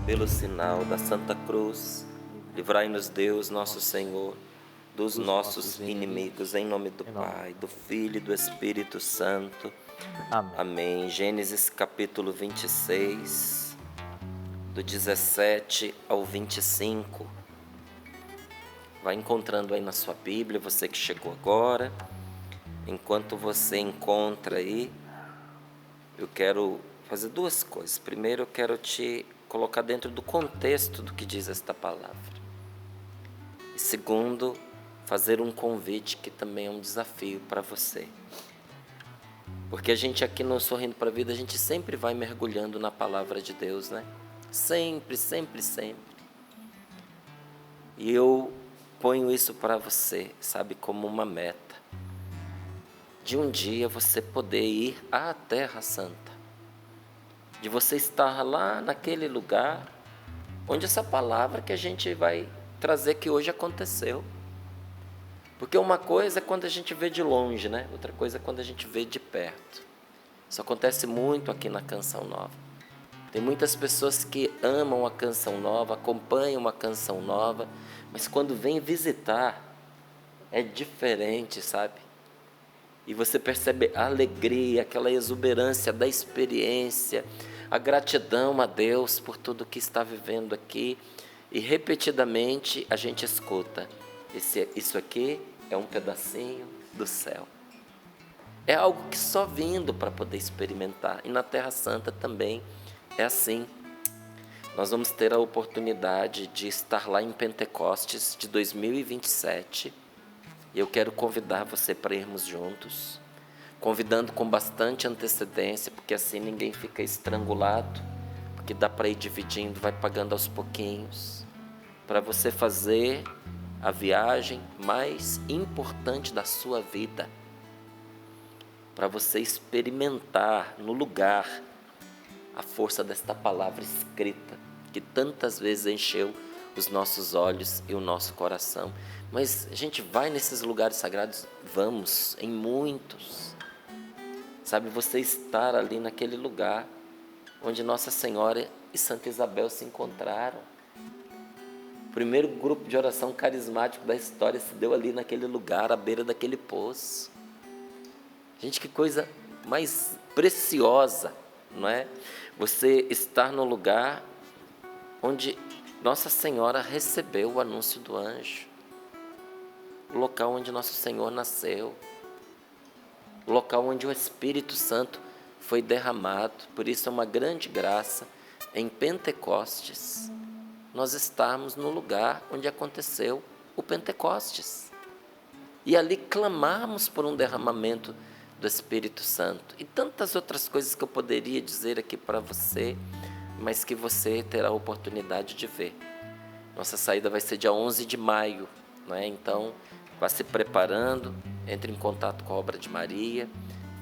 Pelo sinal da Santa Cruz, livrai-nos Deus, nosso Senhor, dos nossos inimigos, em nome do Pai, do Filho e do Espírito Santo. Amém. Amém. Gênesis capítulo 26, do 17 ao 25. Vai encontrando aí na sua Bíblia, você que chegou agora. Enquanto você encontra aí, eu quero fazer duas coisas. Primeiro, eu quero te colocar dentro do contexto do que diz esta palavra. E segundo, fazer um convite que também é um desafio para você. Porque a gente aqui no Sorrindo para a Vida, a gente sempre vai mergulhando na palavra de Deus, né? Sempre, sempre, sempre. E eu ponho isso para você, sabe, como uma meta. De um dia você poder ir à Terra Santa. De você estar lá naquele lugar onde essa palavra que a gente vai trazer que hoje aconteceu. Porque uma coisa é quando a gente vê de longe, né? Outra coisa é quando a gente vê de perto. Isso acontece muito aqui na Canção Nova. Tem muitas pessoas que amam a Canção Nova, acompanham a Canção Nova, mas quando vem visitar, é diferente, sabe? E você percebe a alegria, aquela exuberância da experiência, a gratidão a Deus por tudo que está vivendo aqui. E repetidamente a gente escuta, isso aqui é um pedacinho do céu. É algo que só vindo para poder experimentar. E na Terra Santa também é assim. Nós vamos ter a oportunidade de estar lá em Pentecostes de 2027. E eu quero convidar você para irmos juntos, convidando com bastante antecedência, porque assim ninguém fica estrangulado, porque dá para ir dividindo, vai pagando aos pouquinhos, para você fazer a viagem mais importante da sua vida, para você experimentar no lugar a força desta palavra escrita, que tantas vezes encheu os nossos olhos e o nosso coração. Mas a gente vai nesses lugares sagrados, vamos, em muitos. Sabe, você estar ali naquele lugar onde Nossa Senhora e Santa Isabel se encontraram. O primeiro grupo de oração carismático da história se deu ali naquele lugar, à beira daquele poço. Gente, que coisa mais preciosa, não é? Você estar no lugar onde Nossa Senhora recebeu o anúncio do anjo, o local onde Nosso Senhor nasceu, o local onde o Espírito Santo foi derramado. Por isso é uma grande graça em Pentecostes nós estarmos no lugar onde aconteceu o Pentecostes e ali clamarmos por um derramamento do Espírito Santo e tantas outras coisas que eu poderia dizer aqui para você, mas que você terá a oportunidade de ver. Nossa saída vai ser dia 11 de maio, não é? Então, vá se preparando, entre em contato com a Obra de Maria,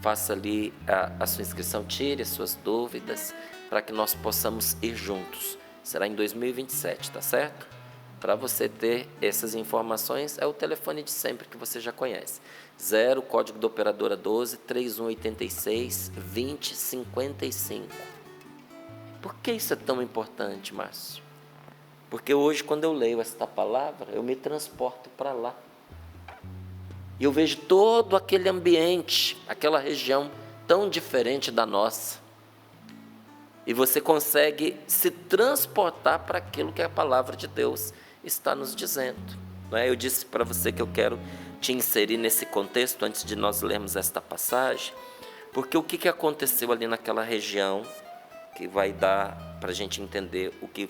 faça ali a sua inscrição, tire as suas dúvidas, para que nós possamos ir juntos. Será em 2027, tá certo? Para você ter essas informações, é o telefone de sempre que você já conhece. 0, código da operadora 12, 3186 2055. Por que isso é tão importante, Márcio? Porque hoje, quando eu leio esta palavra, eu me transporto para lá. E eu vejo todo aquele ambiente, aquela região tão diferente da nossa. E você consegue se transportar para aquilo que a palavra de Deus está nos dizendo. Não é? Eu disse para você que eu quero te inserir nesse contexto antes de nós lermos esta passagem, porque o que aconteceu ali naquela região, que vai dar para a gente entender o que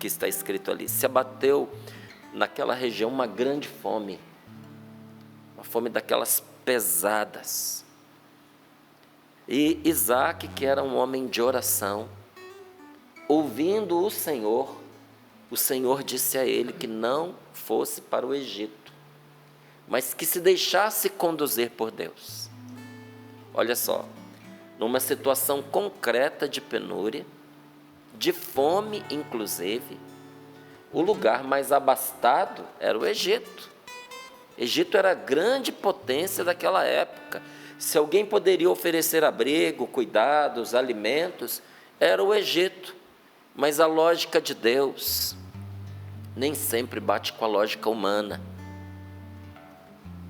está escrito ali. Se abateu naquela região uma grande fome, uma fome daquelas pesadas. E Isaac, que era um homem de oração, ouvindo o Senhor disse a ele que não fosse para o Egito, mas que se deixasse conduzir por Deus. Olha só, numa situação concreta de penúria, de fome inclusive, o lugar mais abastado era o Egito. Egito era a grande potência daquela época. Se alguém poderia oferecer abrigo, cuidados, alimentos, era o Egito. Mas a lógica de Deus nem sempre bate com a lógica humana.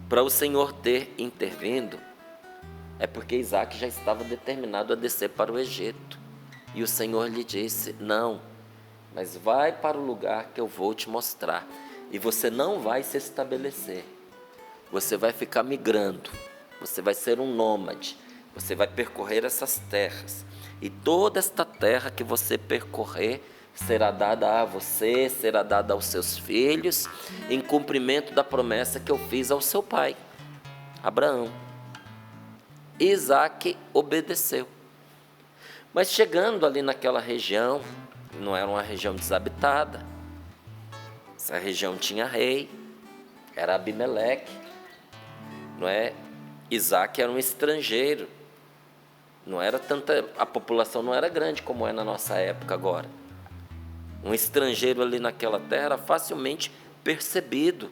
Para o Senhor ter intervindo, é porque Isaac já estava determinado a descer para o Egito. E o Senhor lhe disse: não, mas vai para o lugar que eu vou te mostrar. E você não vai se estabelecer. Você vai ficar migrando. Você vai ser um nômade. Você vai percorrer essas terras. E toda esta terra que você percorrer será dada a você, será dada aos seus filhos, em cumprimento da promessa que eu fiz ao seu pai, Abraão. Isaac obedeceu. Mas chegando ali naquela região, não era uma região desabitada, essa região tinha rei, era Abimeleque, não é? Isaac era um estrangeiro, não era tanta, a população não era grande como é na nossa época agora. Um estrangeiro ali naquela terra era facilmente percebido.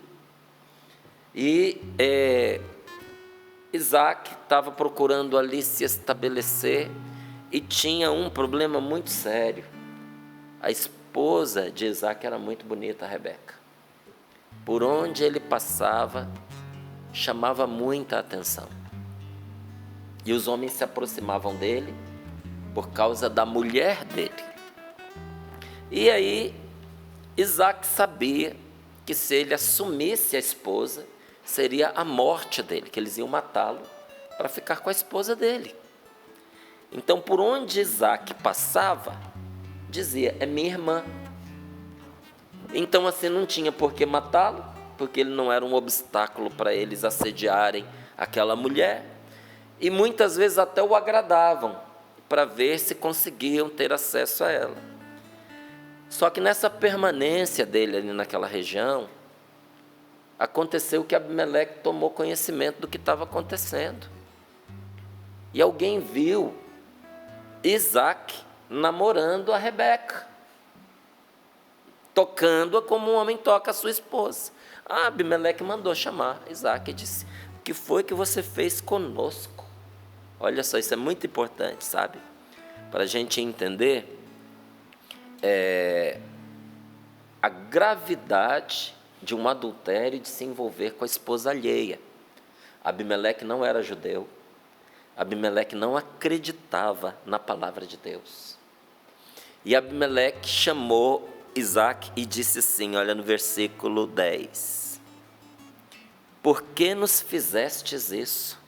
E Isaac estava procurando ali se estabelecer e tinha um problema muito sério. A esposa de Isaac era muito bonita, a Rebeca. Por onde ele passava, chamava muita atenção. E os homens se aproximavam dele por causa da mulher dele. E aí, Isaac sabia que se ele assumisse a esposa, seria a morte dele, que eles iam matá-lo para ficar com a esposa dele. Então, por onde Isaac passava, dizia: é minha irmã. Então, assim, não tinha por que matá-lo, porque ele não era um obstáculo para eles assediarem aquela mulher. E muitas vezes até o agradavam, para ver se conseguiam ter acesso a ela. Só que nessa permanência dele ali naquela região, aconteceu que Abimeleque tomou conhecimento do que estava acontecendo. E alguém viu Isaac namorando a Rebeca, tocando-a como um homem toca a sua esposa. Abimeleque mandou chamar Isaac e disse: o que foi que você fez conosco? Olha só, isso é muito importante, sabe? Para a gente entender a gravidade de um adultério e de se envolver com a esposa alheia. Abimeleque não era judeu. Abimeleque não acreditava na palavra de Deus. E Abimeleque chamou Isaac e disse assim, olha no versículo 10. Por que nos fizestes isso?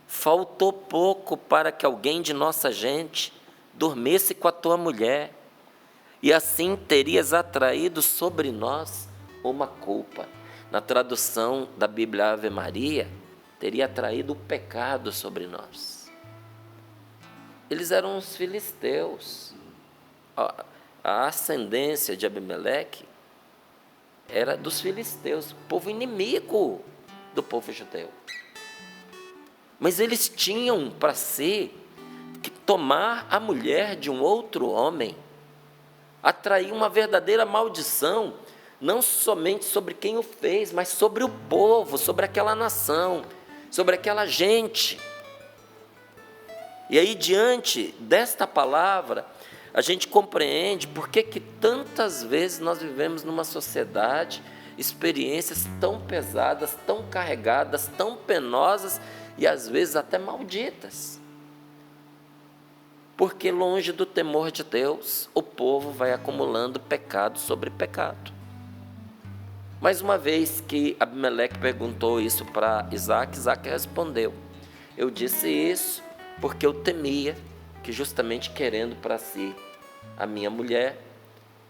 Faltou pouco para que alguém de nossa gente dormisse com a tua mulher, e assim terias atraído sobre nós uma culpa. Na tradução da Bíblia Ave Maria, teria atraído o pecado sobre nós. Eles eram os filisteus. A ascendência de Abimeleque era dos filisteus, povo inimigo do povo judeu. Mas eles tinham para si que tomar a mulher de um outro homem, atrair uma verdadeira maldição, não somente sobre quem o fez, mas sobre o povo, sobre aquela nação, sobre aquela gente. E aí, diante desta palavra, a gente compreende por que tantas vezes nós vivemos numa sociedade experiências tão pesadas, tão carregadas, tão penosas e às vezes até malditas. Porque longe do temor de Deus, o povo vai acumulando pecado sobre pecado. Mais uma vez que Abimeleque perguntou isso para Isaac, Isaac respondeu: eu disse isso porque eu temia que justamente querendo para si a minha mulher,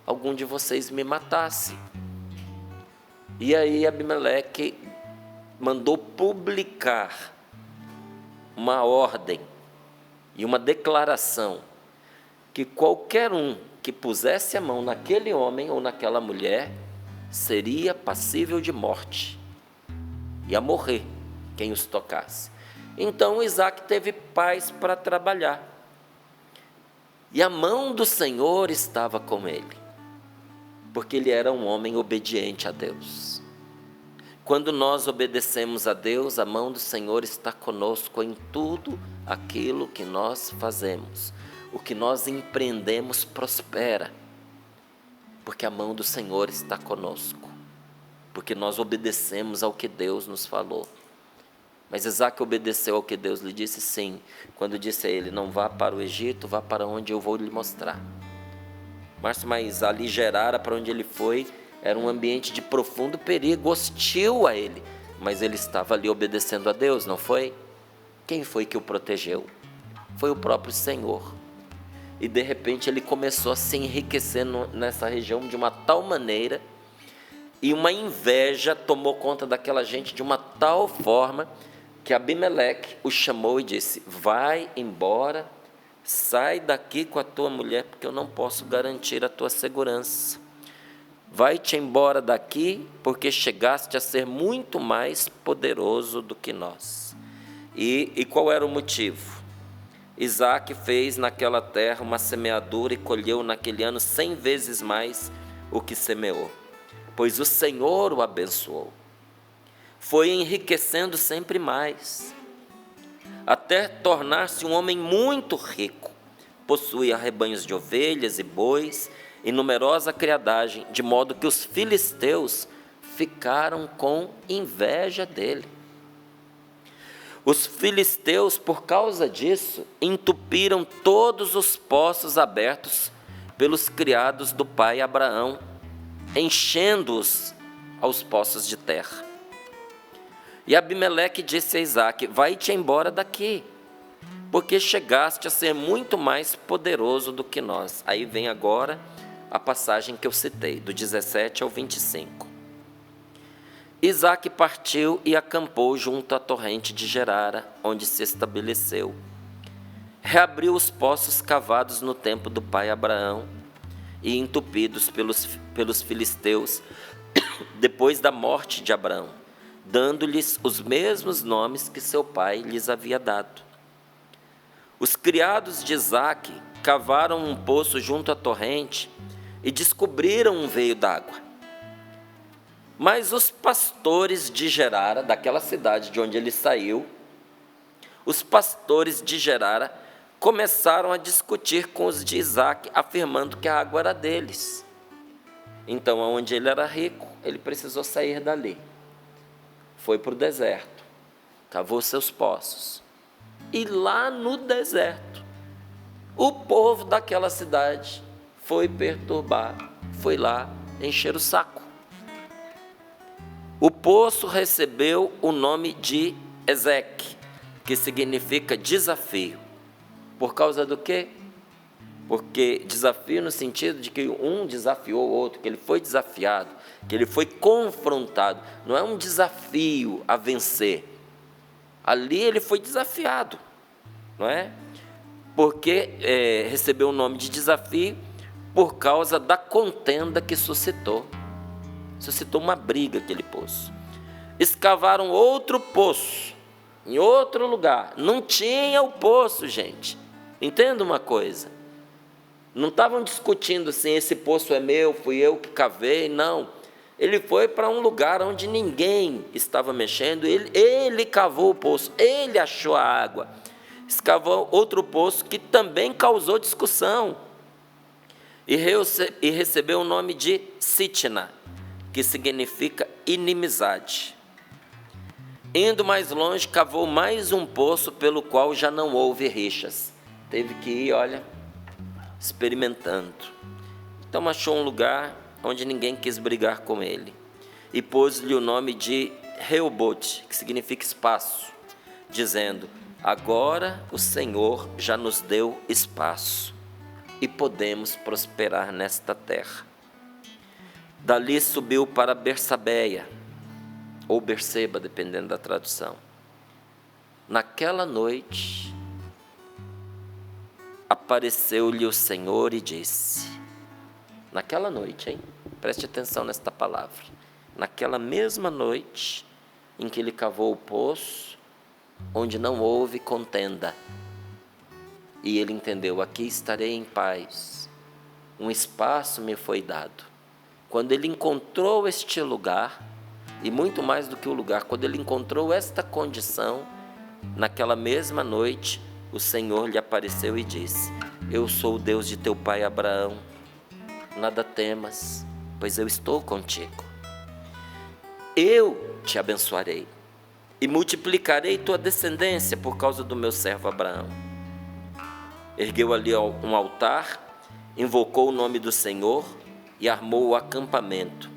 algum de vocês me matasse. E aí Abimeleque mandou publicar uma ordem e uma declaração que qualquer um que pusesse a mão naquele homem ou naquela mulher seria passível de morte, ia morrer quem os tocasse. Então Isaac teve paz para trabalhar, e a mão do Senhor estava com ele, porque ele era um homem obediente a Deus. Quando nós obedecemos a Deus, a mão do Senhor está conosco em tudo aquilo que nós fazemos. o que nós empreendemos prospera, porque a mão do Senhor está conosco, porque nós obedecemos ao que Deus nos falou. Mas Isaac obedeceu ao que Deus lhe disse, sim, quando disse a ele: não vá para o Egito, vá para onde eu vou lhe mostrar. Mas ali Gerara, para onde ele foi, era um ambiente de profundo perigo, hostil a ele, mas ele estava ali obedecendo a Deus, não foi? Quem foi que o protegeu? Foi o próprio Senhor. E de repente ele começou a se enriquecer nessa região de uma tal maneira, e uma inveja tomou conta daquela gente de uma tal forma, que Abimeleque o chamou e disse: vai embora, sai daqui com a tua mulher, porque eu não posso garantir a tua segurança. Vai-te embora daqui, porque chegaste a ser muito mais poderoso do que nós. E qual era o motivo? Isaac fez naquela terra uma semeadura e colheu naquele ano 100 vezes mais o que semeou, pois o Senhor o abençoou. Foi enriquecendo sempre mais, até tornar-se um homem muito rico. Possuía rebanhos de ovelhas e bois e numerosa criadagem, de modo que os filisteus ficaram com inveja dele. Os filisteus, por causa disso, entupiram todos os poços abertos pelos criados do pai Abraão, enchendo-os aos poços de terra. E Abimeleque disse a Isaac: vai-te embora daqui, porque chegaste a ser muito mais poderoso do que nós. Aí vem agora a passagem que eu citei, do 17 ao 25. Isaac partiu e acampou junto à torrente de Gerara, onde se estabeleceu. Reabriu os poços cavados no tempo do pai Abraão e entupidos pelos filisteus, depois da morte de Abraão, dando-lhes os mesmos nomes que seu pai lhes havia dado. Os criados de Isaac cavaram um poço junto à torrente e descobriram um veio d'água. Mas os pastores de Gerara, daquela cidade de onde ele saiu, os pastores de Gerara começaram a discutir com os de Isaac, afirmando que a água era deles. Então, onde ele era rico, ele precisou sair dali. Foi para o deserto, cavou seus poços. E lá no deserto, o povo daquela cidade foi perturbar, foi lá encher o saco. O poço recebeu o nome de Ezeque, que significa desafio. Por causa do quê? Porque desafio no sentido de que um desafiou o outro, que ele foi desafiado, que ele foi confrontado. Não é um desafio a vencer. Ali ele foi desafiado, não é? Porque recebeu o nome de desafio por causa da contenda que suscitou. Suscitou uma briga aquele poço. Escavaram outro poço, em outro lugar. Não tinha o poço, gente. Entenda uma coisa. Não estavam discutindo assim, esse poço é meu, fui eu que cavei, não. Ele foi para um lugar onde ninguém estava mexendo, ele cavou o poço, ele achou a água. Escavou outro poço que também causou discussão. E recebeu o nome de Sitna, que significa inimizade. Indo mais longe, cavou mais um poço pelo qual já não houve rixas. Teve que ir, experimentando. Então achou um lugar onde ninguém quis brigar com ele. E pôs-lhe o nome de Reobote, que significa espaço, dizendo: agora o Senhor já nos deu espaço e podemos prosperar nesta terra. Dali subiu para Bersabeia, ou Berseba, dependendo da tradução. Naquela noite, apareceu-lhe o Senhor e disse, naquela noite, preste atenção nesta palavra, naquela mesma noite em que ele cavou o poço, onde não houve contenda, e ele entendeu, aqui estarei em paz, um espaço me foi dado. Quando ele encontrou este lugar, e muito mais do que o lugar, quando ele encontrou esta condição, naquela mesma noite, o Senhor lhe apareceu e disse, Eu sou o Deus de teu pai Abraão. Nada temas, pois eu estou contigo. Eu te abençoarei e multiplicarei tua descendência por causa do meu servo Abraão. Ergueu ali um altar, invocou o nome do Senhor e armou o acampamento.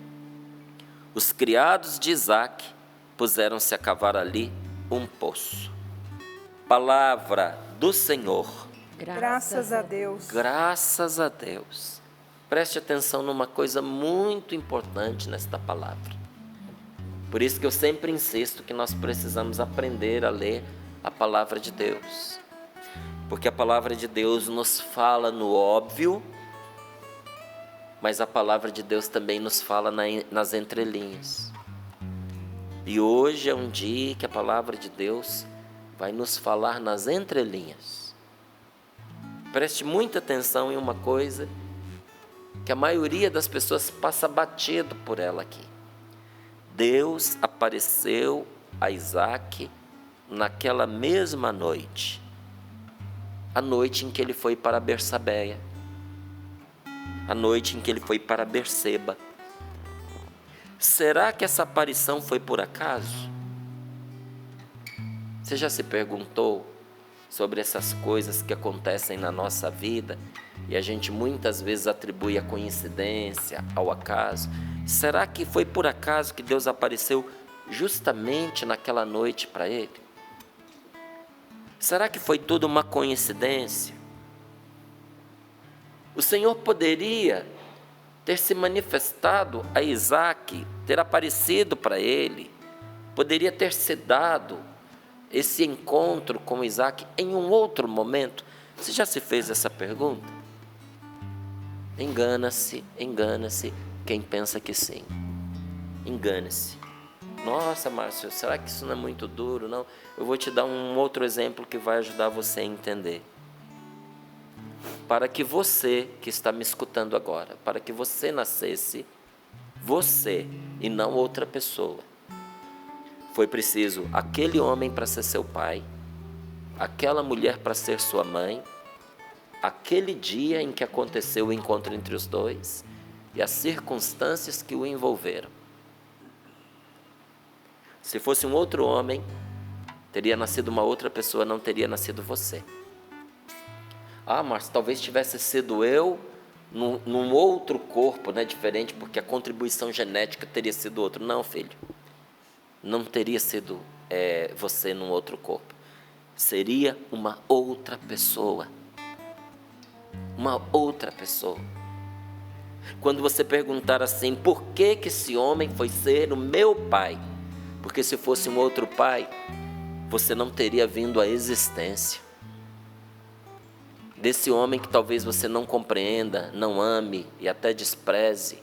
Os criados de Isaque puseram-se a cavar ali um poço. Palavra do Senhor. Graças a Deus. Graças a Deus. Preste atenção numa coisa muito importante nesta palavra. Por isso que eu sempre insisto que nós precisamos aprender a ler a palavra de Deus. Porque a palavra de Deus nos fala no óbvio, mas a palavra de Deus também nos fala nas entrelinhas. E hoje é um dia que a palavra de Deus vai nos falar nas entrelinhas. Preste muita atenção em uma coisa que a maioria das pessoas passa batido por ela aqui. Deus apareceu a Isaque naquela mesma noite, a noite em que ele foi para Bersabeia, a noite em que ele foi para Berseba. Será que essa aparição foi por acaso? Você já se perguntou sobre essas coisas que acontecem na nossa vida e a gente muitas vezes atribui a coincidência, ao acaso? Será que foi por acaso que Deus apareceu justamente naquela noite para ele? Será que foi tudo uma coincidência? O Senhor poderia ter se manifestado a Isaque, ter aparecido para ele, poderia ter se dado esse encontro com Isaque em um outro momento. Você já se fez essa pergunta? Engana-se quem pensa que sim. Engane-se. Nossa, Márcio, será que isso não é muito duro? Não, eu vou te dar um outro exemplo que vai ajudar você a entender. Para que você que está me escutando agora, para que você nascesse, você e não outra pessoa, foi preciso aquele homem para ser seu pai, aquela mulher para ser sua mãe, aquele dia em que aconteceu o encontro entre os dois e as circunstâncias que o envolveram. Se fosse um outro homem, teria nascido uma outra pessoa, não teria nascido você. Ah, mas talvez tivesse sido eu num outro corpo, né, diferente, porque a contribuição genética teria sido outro. Não, filho, não teria sido você num outro corpo. Seria uma outra pessoa. Uma outra pessoa. Quando você perguntar assim, por que esse homem foi ser o meu pai? Porque se fosse um outro pai, você não teria vindo à existência. Desse homem que talvez você não compreenda, não ame e até despreze,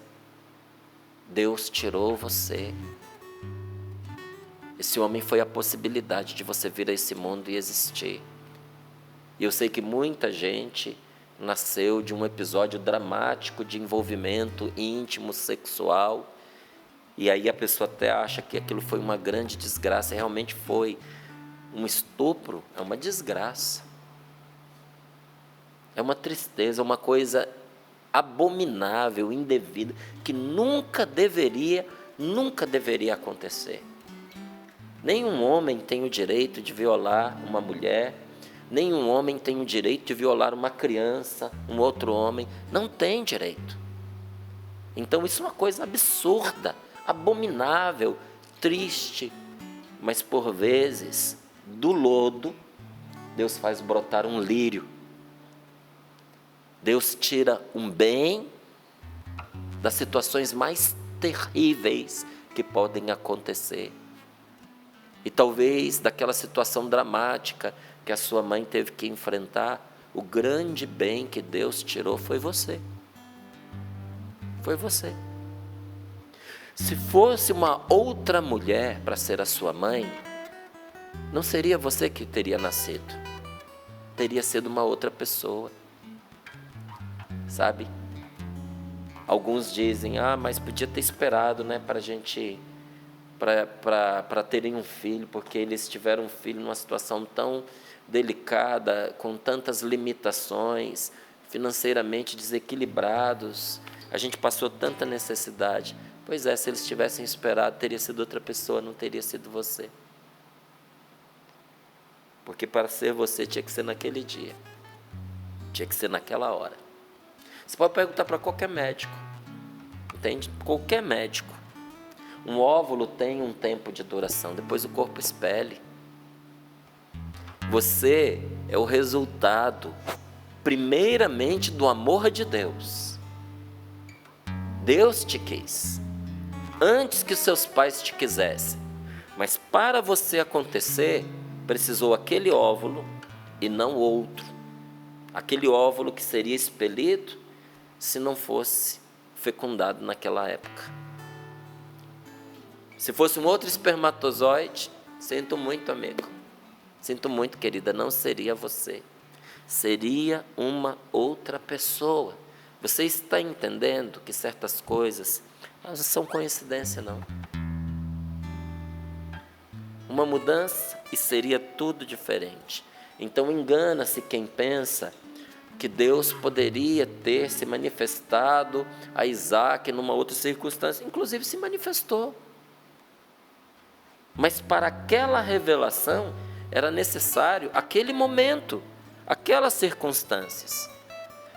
Deus tirou você. Esse homem foi a possibilidade de você vir a esse mundo e existir. E eu sei que muita gente nasceu de um episódio dramático de envolvimento íntimo, sexual, e aí a pessoa até acha que aquilo foi uma grande desgraça. E realmente foi. Um estupro é uma desgraça. É uma tristeza, uma coisa abominável, indevida, que nunca deveria acontecer. Nenhum homem tem o direito de violar uma mulher, nenhum homem tem o direito de violar uma criança, um outro homem, não tem direito. Então isso é uma coisa absurda, abominável, triste, mas por vezes, do lodo, Deus faz brotar um lírio. Deus tira um bem das situações mais terríveis que podem acontecer. E talvez daquela situação dramática que a sua mãe teve que enfrentar, o grande bem que Deus tirou foi você. Foi você. Se fosse uma outra mulher para ser a sua mãe, não seria você que teria nascido. Teria sido uma outra pessoa. Sabe? Alguns dizem, mas podia ter esperado, né, para a gente, para terem um filho, porque eles tiveram um filho numa situação tão delicada, com tantas limitações, financeiramente desequilibrados, a gente passou tanta necessidade. Pois é, se eles tivessem esperado, teria sido outra pessoa, não teria sido você. Porque para ser você tinha que ser naquele dia, tinha que ser naquela hora. Você pode perguntar para qualquer médico, entende? Qualquer médico. Um óvulo tem um tempo de duração, depois o corpo expele. Você é o resultado, primeiramente, do amor de Deus. Deus te quis, antes que seus pais te quisessem. Mas para você acontecer, precisou aquele óvulo e não outro. Aquele óvulo que seria expelido se não fosse fecundado naquela época. Se fosse um outro espermatozoide, sinto muito, amigo. Sinto muito, querida, não seria você. Seria uma outra pessoa. Você está entendendo que certas coisas não são coincidência, não. Uma mudança e seria tudo diferente. Então engana-se quem pensa que Deus poderia ter se manifestado a Isaac numa outra circunstância. Inclusive se manifestou. Mas para aquela revelação era necessário aquele momento, aquelas circunstâncias.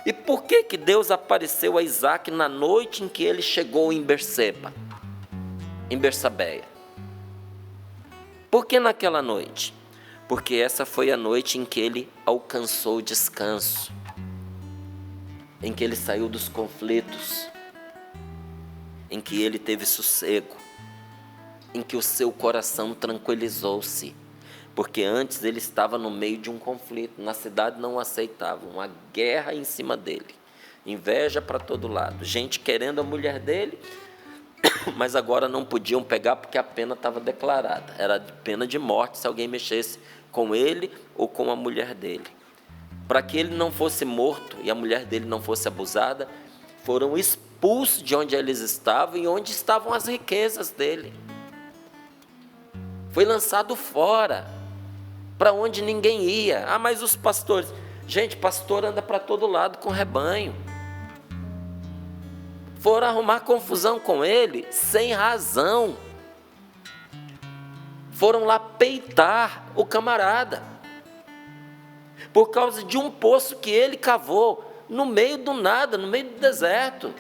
E por que que Deus apareceu a Isaac na noite em que ele chegou em Berseba, em Bersabeia? Por que naquela noite? Porque essa foi a noite em que ele alcançou descanso, em que ele saiu dos conflitos, em que ele teve sossego, em que o seu coração tranquilizou-se. Porque antes ele estava no meio de um conflito, na cidade não aceitavam, uma guerra em cima dele, inveja para todo lado, gente querendo a mulher dele, mas agora não podiam pegar porque a pena estava declarada, era pena de morte se alguém mexesse com ele ou com a mulher dele. Para que ele não fosse morto e a mulher dele não fosse abusada, foram expulsos de onde eles estavam e onde estavam as riquezas dele. Foi lançado fora, para onde ninguém ia. Ah, mas os pastores... Gente, pastor anda para todo lado com rebanho. Foram arrumar confusão com ele sem razão. Foram lá peitar o camarada. Por causa de um poço que ele cavou no meio do nada, no meio do deserto.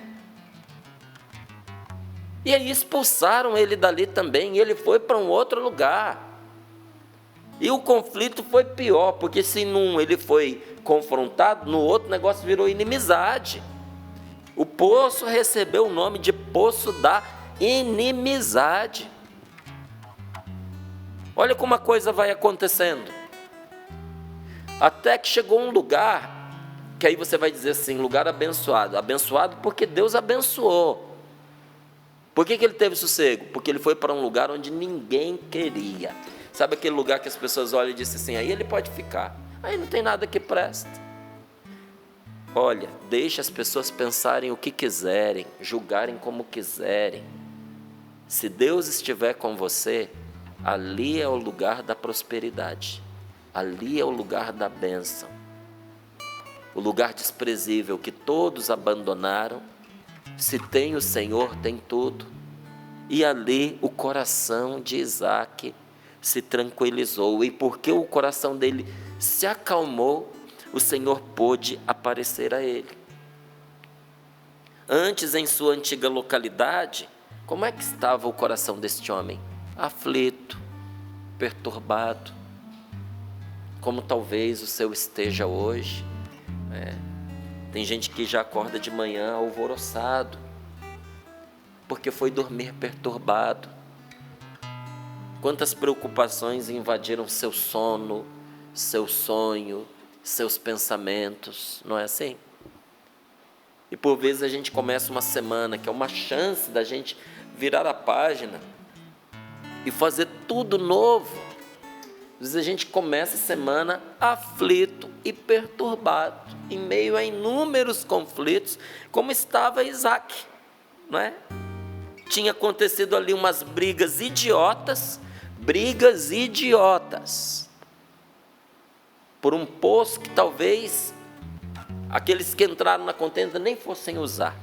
E aí expulsaram ele dali também, e ele foi para um outro lugar. E o conflito foi pior, porque se num ele foi confrontado, no outro negócio virou inimizade. O poço recebeu o nome de Poço da Inimizade. Olha como a coisa vai acontecendo. Até que chegou um lugar, que aí você vai dizer assim, lugar abençoado. Abençoado porque Deus abençoou. Por que ele teve sossego? Porque ele foi para um lugar onde ninguém queria. Sabe aquele lugar que as pessoas olham e dizem assim, aí ele pode ficar, aí não tem nada que presta. Olha, deixa as pessoas pensarem o que quiserem, julgarem como quiserem. Se Deus estiver com você, ali é o lugar da prosperidade, ali é o lugar da bênção. O lugar desprezível que todos abandonaram, se tem o Senhor, tem tudo. E ali o coração de Isaac se tranquilizou, e porque o coração dele se acalmou, o Senhor pôde aparecer a ele. Antes, em sua antiga localidade, como é que estava o coração deste homem? Aflito, perturbado, como talvez o seu esteja hoje. Tem gente que já acorda de manhã alvoroçado, porque foi dormir perturbado. Quantas preocupações invadiram seu sono, seu sonho, seus pensamentos, não é assim? E por vezes a gente começa uma semana, que é uma chance da gente virar a página e fazer tudo novo. Às vezes a gente começa a semana aflito e perturbado, em meio a inúmeros conflitos, como estava Isaac, não é? Tinha acontecido ali umas brigas idiotas. por um poço que talvez aqueles que entraram na contenda nem fossem usar.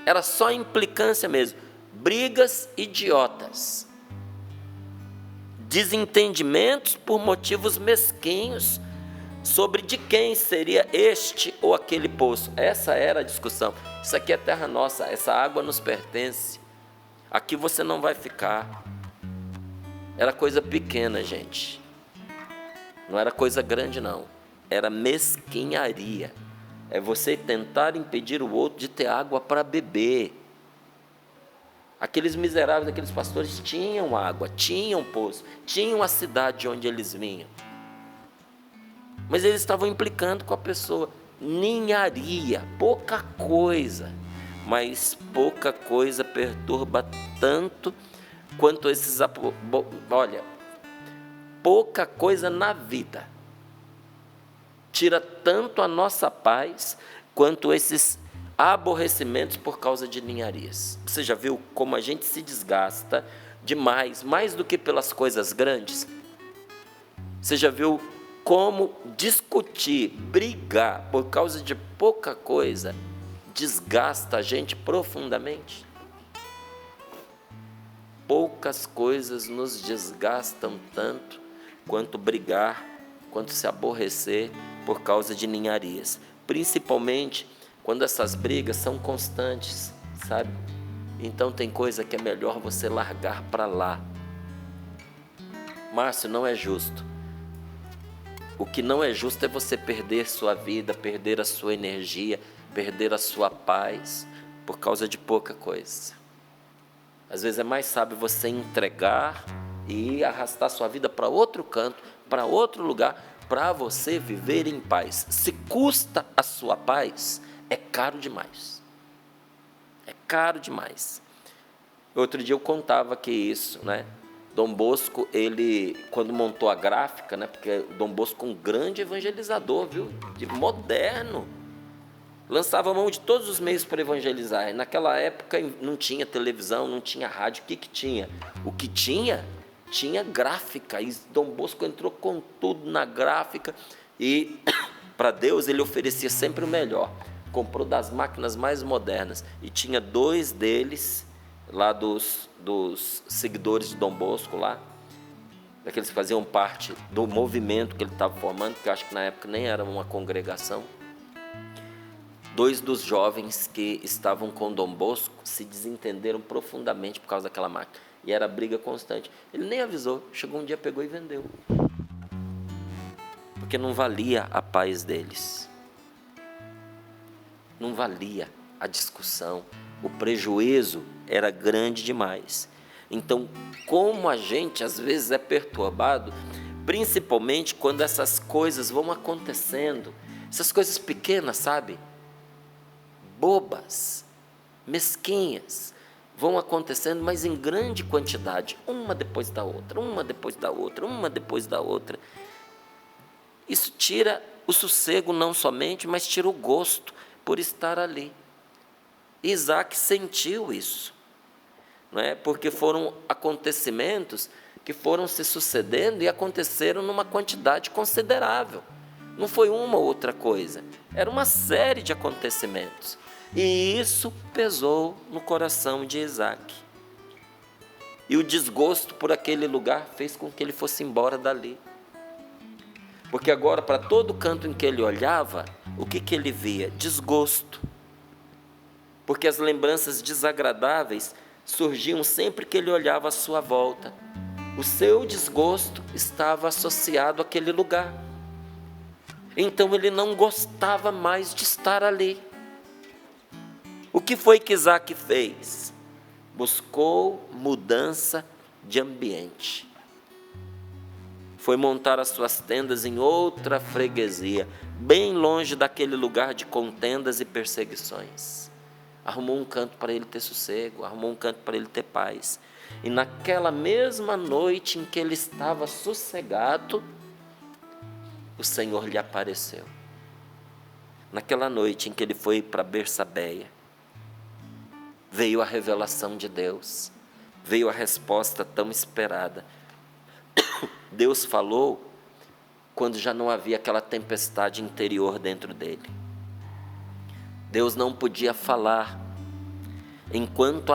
Era só implicância mesmo, brigas idiotas, desentendimentos por motivos mesquinhos sobre de quem seria este ou aquele poço. Essa era a discussão. Isso aqui é terra nossa, essa água nos pertence, aqui você não vai ficar. Era coisa pequena, gente, não era coisa grande não, era mesquinharia. É você tentar impedir o outro de ter água para beber. Aqueles miseráveis, aqueles pastores tinham água, tinham poço, tinham a cidade onde eles vinham. Mas eles estavam implicando com a pessoa. Ninharia, pouca coisa. Mas pouca coisa perturba tanto quanto esses... Olha, pouca coisa na vida tira tanto a nossa paz quanto esses aborrecimentos por causa de ninharias. Você já viu como a gente se desgasta demais, mais do que pelas coisas grandes? Você já viu como discutir, brigar por causa de pouca coisa desgasta a gente profundamente? Poucas coisas nos desgastam tanto quanto brigar, quanto se aborrecer por causa de ninharias, principalmente quando essas brigas são constantes, sabe? Então tem coisa que é melhor você largar para lá. Márcio, não é justo. O que não é justo é você perder sua vida, perder a sua energia, perder a sua paz por causa de pouca coisa. Às vezes é mais sábio você entregar e arrastar sua vida para outro canto, para outro lugar, para você viver em paz. Se custa a sua paz, é caro demais. É caro demais. Outro dia eu contava que isso, né? Dom Bosco, ele, quando montou a gráfica, né? Porque Dom Bosco é um grande evangelizador, viu? Moderno. Lançava mão de todos os meios para evangelizar. E naquela época não tinha televisão, não tinha rádio. O que tinha? O que tinha gráfica. E Dom Bosco entrou com tudo na gráfica. E para Deus ele oferecia sempre o melhor. Comprou das máquinas mais modernas. E tinha 2 deles, lá dos seguidores de Dom Bosco, lá, daqueles que faziam parte do movimento que ele estava formando, que eu acho que na época nem era uma congregação. 2 dos jovens que estavam com Dom Bosco se desentenderam profundamente por causa daquela máquina. E era briga constante. Ele nem avisou, chegou um dia, pegou e vendeu. Porque não valia a paz deles. Não valia a discussão. O prejuízo era grande demais. Então, como a gente às vezes é perturbado, principalmente quando essas coisas vão acontecendo, essas coisas pequenas, sabe? Bobas, mesquinhas, vão acontecendo, mas em grande quantidade, uma depois da outra, uma depois da outra, uma depois da outra. Isso tira o sossego não somente, mas tira o gosto por estar ali. Isaac sentiu isso, não é? Porque foram acontecimentos que foram se sucedendo e aconteceram numa quantidade considerável. Não foi uma ou outra coisa, era uma série de acontecimentos. E isso pesou no coração de Isaac. E o desgosto por aquele lugar fez com que ele fosse embora dali. Porque agora, para todo canto em que ele olhava, o que ele via? Desgosto. Porque as lembranças desagradáveis surgiam sempre que ele olhava à sua volta. O seu desgosto estava associado àquele lugar. Então ele não gostava mais de estar ali. O que foi que Isaac fez? Buscou mudança de ambiente. Foi montar as suas tendas em outra freguesia, bem longe daquele lugar de contendas e perseguições. Arrumou um canto para ele ter sossego, arrumou um canto para ele ter paz. E naquela mesma noite em que ele estava sossegado, o Senhor lhe apareceu. Naquela noite em que ele foi para Bersabeia, veio a revelação de Deus, veio a resposta tão esperada. Deus falou quando já não havia aquela tempestade interior dentro dele. Deus não podia falar enquanto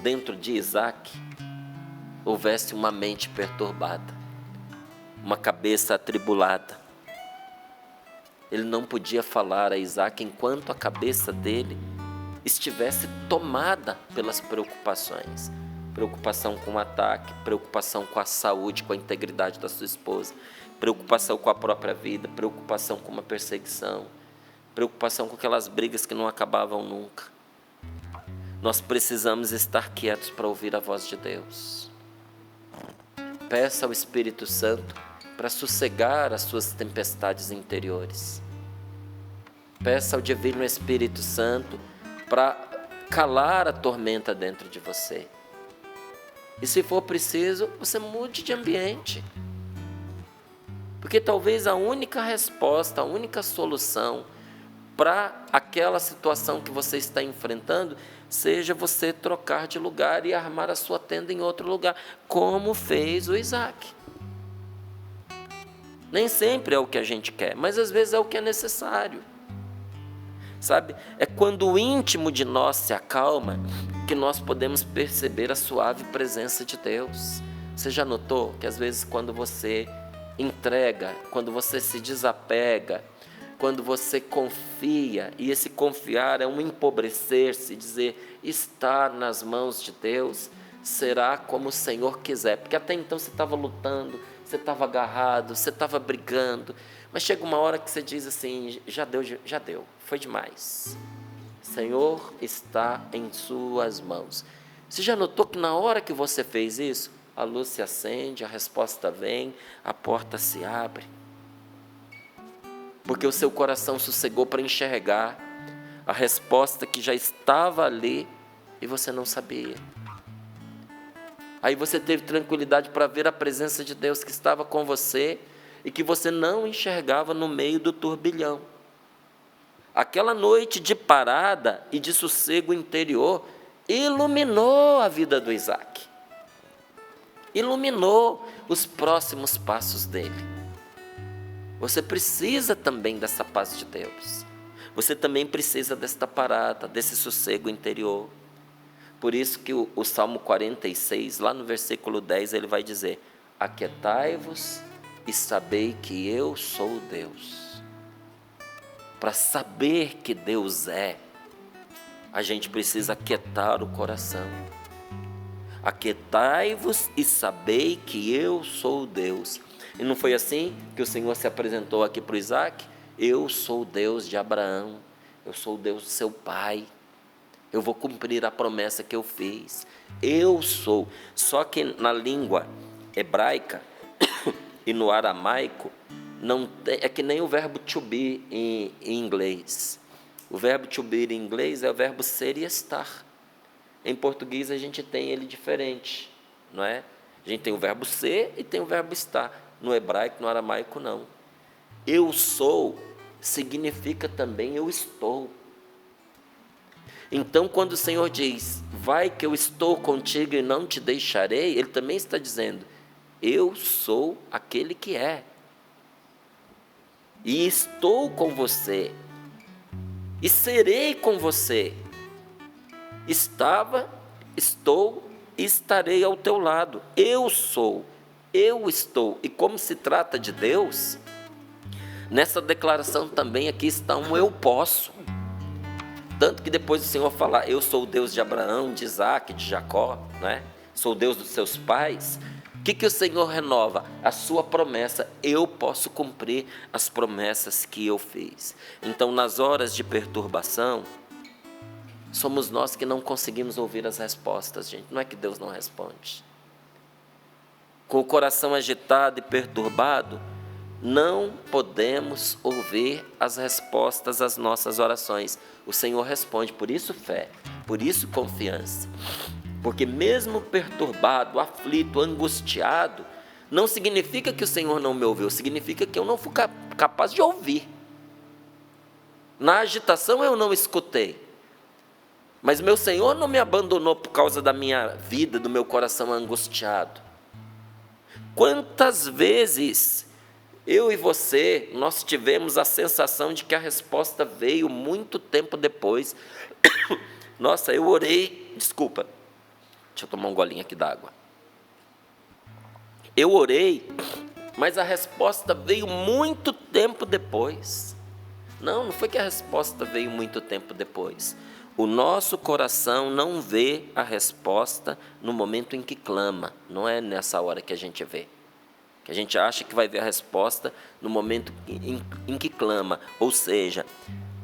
dentro de Isaac houvesse uma mente perturbada, uma cabeça atribulada. Ele não podia falar a Isaac enquanto a cabeça dele estivesse tomada pelas preocupações. Preocupação com o ataque, preocupação com a saúde, com a integridade da sua esposa, preocupação com a própria vida, preocupação com uma perseguição, preocupação com aquelas brigas que não acabavam nunca. Nós precisamos estar quietos para ouvir a voz de Deus. Peça ao Espírito Santo para sossegar as suas tempestades interiores. Peça ao Divino Espírito Santo para calar a tormenta dentro de você. E se for preciso, você mude de ambiente. Porque talvez a única resposta, a única solução para aquela situação que você está enfrentando seja você trocar de lugar e armar a sua tenda em outro lugar, como fez o Isaac. Nem sempre é o que a gente quer, mas às vezes é o que é necessário. Sabe? É quando o íntimo de nós se acalma que nós podemos perceber a suave presença de Deus. Você já notou que às vezes quando você entrega, quando você se desapega, quando você confia, e esse confiar é um empobrecer-se, dizer, está nas mãos de Deus, será como o Senhor quiser, porque até então você estava lutando, você estava agarrado, você estava brigando, mas chega uma hora que você diz assim, já deu, foi demais. Senhor está em suas mãos. Você já notou que na hora que você fez isso, a luz se acende, a resposta vem, a porta se abre? Porque o seu coração sossegou para enxergar a resposta que já estava ali e você não sabia. Aí você teve tranquilidade para ver a presença de Deus que estava com você e que você não enxergava no meio do turbilhão. Aquela noite de parada e de sossego interior iluminou a vida do Isaac. Iluminou os próximos passos dele. Você precisa também dessa paz de Deus. Você também precisa desta parada, desse sossego interior. Por isso que o Salmo 46, lá no versículo 10, ele vai dizer, aquietai-vos e sabei que eu sou Deus. Para saber que Deus é, a gente precisa aquietar o coração. Aquietai-vos e sabei que eu sou Deus. E não foi assim que o Senhor se apresentou aqui para o Isaac? Eu sou o Deus de Abraão, eu sou o Deus do seu pai, eu vou cumprir a promessa que eu fiz. Eu sou. Só que na língua hebraica e no aramaico, não tem, é que nem o verbo to be em inglês. O verbo to be em inglês é o verbo ser e estar. Em português a gente tem ele diferente, não é? A gente tem o verbo ser e tem o verbo estar. No hebraico, no aramaico, não. Eu sou significa também eu estou. Então, quando o Senhor diz, vai que eu estou contigo e não te deixarei, Ele também está dizendo, eu sou aquele que é. E estou com você. E serei com você. Estava, estou e estarei ao teu lado. Eu sou, eu estou. E como se trata de Deus, nessa declaração também aqui está um eu posso. Tanto que depois o Senhor falar, eu sou o Deus de Abraão, de Isaac, de Jacó, né? Sou o Deus dos seus pais. O que o Senhor renova? A sua promessa. Eu posso cumprir as promessas que eu fiz. Então, nas horas de perturbação, somos nós que não conseguimos ouvir as respostas, gente. Não é que Deus não responde. Com o coração agitado e perturbado, não podemos ouvir as respostas às nossas orações. O Senhor responde, por isso fé, por isso confiança. Porque mesmo perturbado, aflito, angustiado, não significa que o Senhor não me ouviu, significa que eu não fui capaz de ouvir. Na agitação eu não escutei. Mas meu Senhor não me abandonou por causa da minha vida, do meu coração angustiado. Quantas vezes eu e você, nós tivemos a sensação de que a resposta veio muito tempo depois. Nossa, eu orei, desculpa, deixa eu tomar um golinho aqui d'água. Eu orei, mas a resposta veio muito tempo depois. Não foi que a resposta veio muito tempo depois. O nosso coração não vê a resposta no momento em que clama. Não é nessa hora que a gente vê. Que a gente acha que vai ver a resposta no momento em que clama. Ou seja,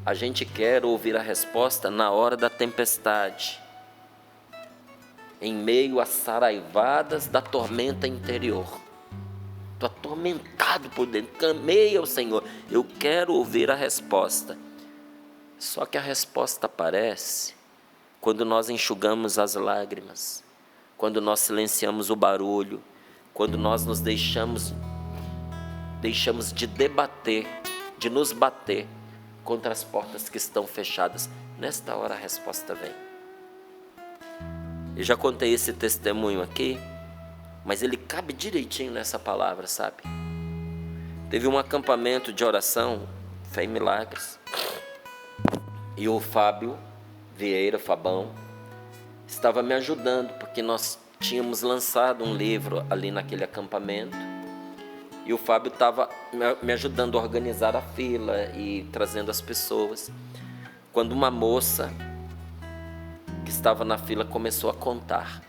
a gente quer ouvir a resposta na hora da tempestade, em meio às saraivadas da tormenta interior. Estou atormentado por dentro, clamei ao Senhor, eu quero ouvir a resposta. Só que a resposta aparece quando nós enxugamos as lágrimas, quando nós silenciamos o barulho, quando nós nos deixamos de debater, de nos bater contra as portas que estão fechadas. Nesta hora a resposta vem. Eu já contei esse testemunho aqui, mas ele cabe direitinho nessa palavra, sabe? Teve um acampamento de oração, Fé em Milagres, e o Fábio Vieira, Fabão, estava me ajudando, porque nós tínhamos lançado um livro ali naquele acampamento, e o Fábio estava me ajudando a organizar a fila e trazendo as pessoas, quando uma moça que estava na fila começou a contar.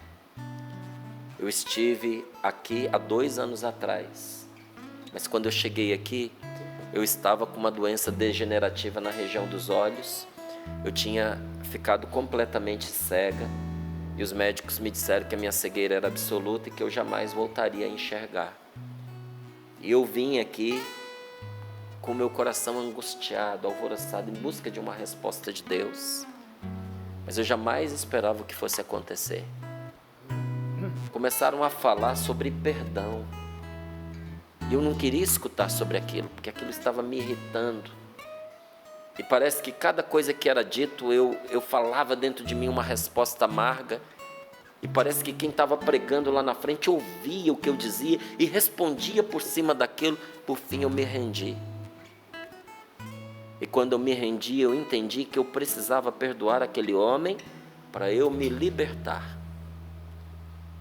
Eu estive aqui há 2 anos atrás, mas quando eu cheguei aqui, eu estava com uma doença degenerativa na região dos olhos, eu tinha ficado completamente cega, e os médicos me disseram que a minha cegueira era absoluta e que eu jamais voltaria a enxergar. E eu vim aqui com meu coração angustiado, alvoroçado, em busca de uma resposta de Deus, mas eu jamais esperava o que fosse acontecer. Começaram a falar sobre perdão, e eu não queria escutar sobre aquilo, porque aquilo estava me irritando, e parece que cada coisa que era dito, eu falava dentro de mim uma resposta amarga, e parece que quem estava pregando lá na frente ouvia o que eu dizia, e respondia por cima daquilo. Por fim eu me rendi, e quando eu me rendi, eu entendi que eu precisava perdoar aquele homem, para eu me libertar.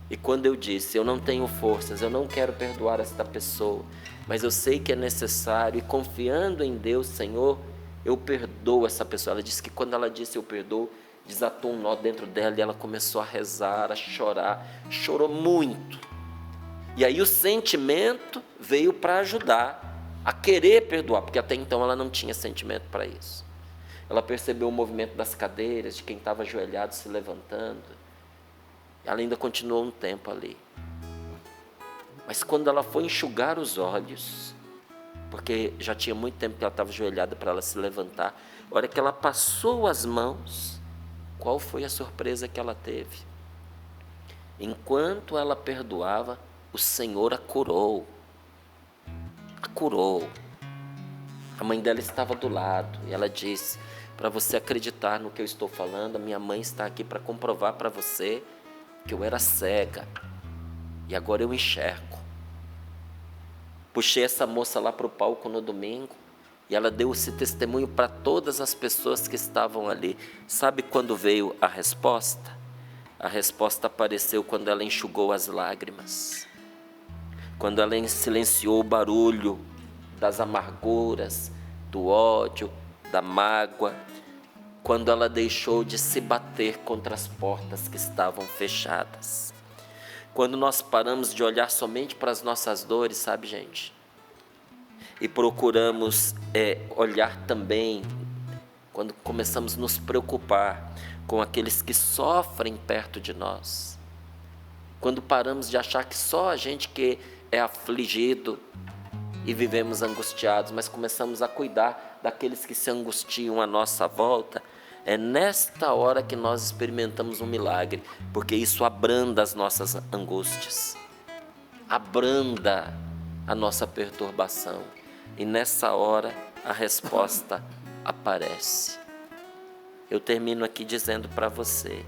E quando eu disse, eu não tenho forças, eu não quero perdoar esta pessoa, mas eu sei que é necessário, e confiando em Deus, Senhor, eu perdoo essa pessoa. Ela disse que quando ela disse eu perdoo, desatou um nó dentro dela, e ela começou a rezar, a chorar, chorou muito. E aí o sentimento veio para ajudar a querer perdoar, porque até então ela não tinha sentimento para isso. Ela percebeu o movimento das cadeiras, de quem estava ajoelhado se levantando. Ela ainda continuou um tempo ali. Mas quando ela foi enxugar os olhos, porque já tinha muito tempo que ela estava ajoelhada para ela se levantar, a hora que ela passou as mãos, qual foi a surpresa que ela teve? Enquanto ela perdoava, o Senhor a curou. A curou. A mãe dela estava do lado, e ela disse, para você acreditar no que eu estou falando, a minha mãe está aqui para comprovar para você que eu era cega, e agora eu enxergo. Puxei essa moça lá para o palco no domingo, e ela deu esse testemunho para todas as pessoas que estavam ali. Sabe quando veio a resposta? A resposta apareceu quando ela enxugou as lágrimas, quando ela silenciou o barulho das amarguras, do ódio, da mágoa, quando ela deixou de se bater contra as portas que estavam fechadas. Quando nós paramos de olhar somente para as nossas dores, sabe, gente? E procuramos olhar também, quando começamos a nos preocupar com aqueles que sofrem perto de nós. Quando paramos de achar que só a gente que é afligido e vivemos angustiados, mas começamos a cuidar daqueles que se angustiam à nossa volta, é nesta hora que nós experimentamos um milagre, porque isso abranda as nossas angústias, abranda a nossa perturbação, e nessa hora a resposta aparece. Eu termino aqui dizendo para você,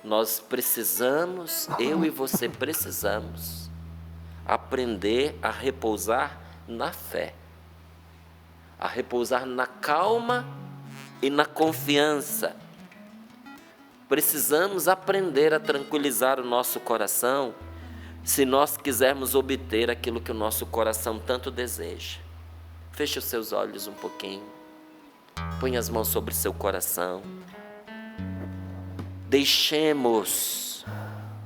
nós precisamos, eu e você precisamos aprender a repousar na fé, a repousar na calma e na confiança. Precisamos aprender a tranquilizar o nosso coração se nós quisermos obter aquilo que o nosso coração tanto deseja. Feche os seus olhos um pouquinho. Põe as mãos sobre seu coração. Deixemos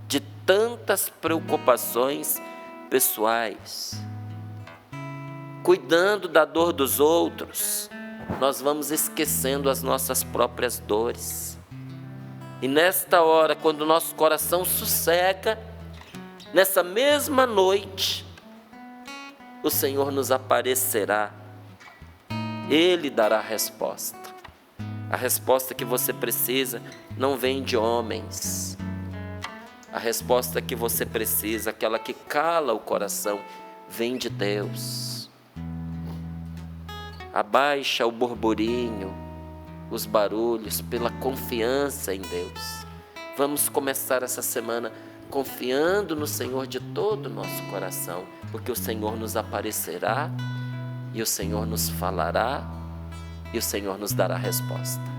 de tantas preocupações pessoais, cuidando da dor dos outros, nós vamos esquecendo as nossas próprias dores. E nesta hora, quando o nosso coração sossega, nessa mesma noite, o Senhor nos aparecerá. Ele dará a resposta. A resposta que você precisa não vem de homens. A resposta que você precisa, aquela que cala o coração, vem de Deus. Abaixa o burburinho, os barulhos, pela confiança em Deus. Vamos começar essa semana confiando no Senhor de todo o nosso coração, porque o Senhor nos aparecerá, e o Senhor nos falará, e o Senhor nos dará resposta.